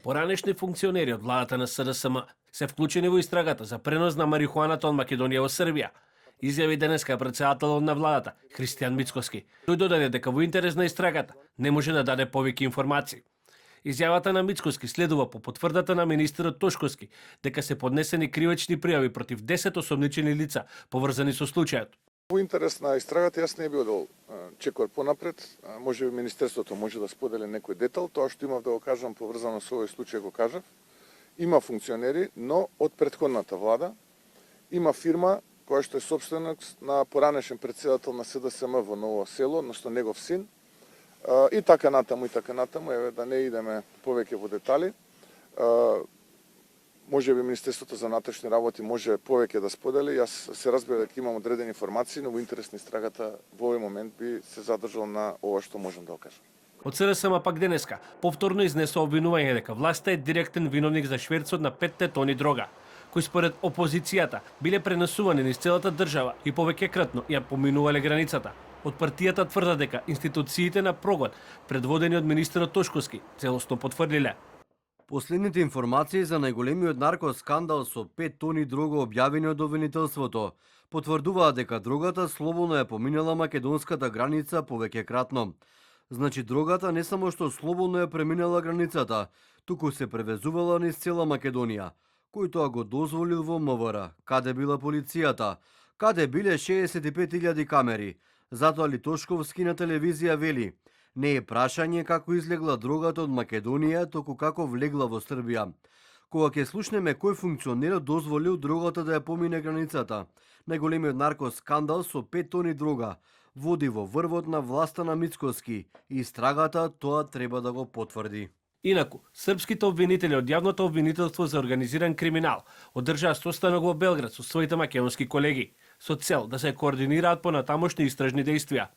Поранешни функционери од владата на СДСМ се вклучени во истрагата за пренос на марихуаната од Македонија во Србија. Изјави денеска претседателот на владата, Христијан Мицкоски. Тој додаде дека во интерес на истрагата не може да даде повеќе информации. Изјавата на Мицкоски следува по потврдата на министерот Тошковски дека се поднесени кривични пријави против 10 осомничени лица поврзани со случајот. Во интерес на истрагата јас не би одел чекор понапред, може би министерството може да сподели некој детал, тоа што имав да го кажам поврзано со овој случај го кажав. Има функционери, но од претходната влада има фирма која што е сопственик на поранешен претседател на СДСМ во Ново село, односно негов син. И така натаму, еве да не идеме повеќе во детали. Може би Министерството за внатрешни работи може повеќе да сподели. Јас се разбира дека имам одредени информации, но во интерес на истрагата во овој момент би се задржал на ова што можам да го кажам. Од СДСМ пак денеска повторно изнесува обвинување дека власта е директен виновник за шверцот на 5 тони дрога, кои според опозицијата биле пренесувани низ целата држава и повеќекратно ја поминувале границата. Од партијата тврда дека институциите на прогон, предводени од министерот Тошковски, целосно потврдиле. Последните информации за најголемиот наркоскандал со 5 тони дрога објавени од обвинителството потврдуваат дека дрогата слободно ја поминала македонската граница повеќекратно. Значи дрогата не само што слободно ја преминала границата, туку се превезувала низ цела Македонија. Кој тоа го дозволил во МВР? Каде била полицијата? Каде биле 65.000 камери? Затоа ли Тошковски на телевизија вели: не е прашање како излегла дрогата од Македонија, току како влегла во Србија. Кога ќе слушнеме кој функционер дозволил дрогата да ја помине границата, најголемиот наркоскандал со 5 тони дрога води во врвот на власта на Мицкоски и истрагата тоа треба да го потврди. Инаку, српските обвинители од јавното обвинителство за организиран криминал одржаа состанок во Белград со своите македонски колеги, со цел да се координираат понатамошни истражни действија.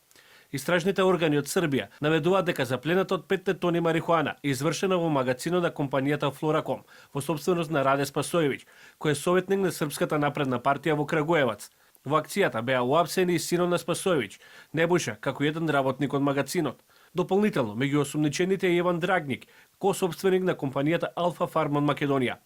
Истражните органи од Србија наведуваат дека заплената од 5 тони марихуана е извршена во магацинот на компанијата Флораком, во собственост на Раде Спасоевиќ, кој е советник на Српската напредна партија во Крагуевац. Во акцијата беа уапсени и синот на Спасоевиќ, Небуша, како еден работник од магацинот. Дополнително, меѓу осумничените е Иван Драгник, ко-собственик на компанијата Алфа Фарм од Македонија.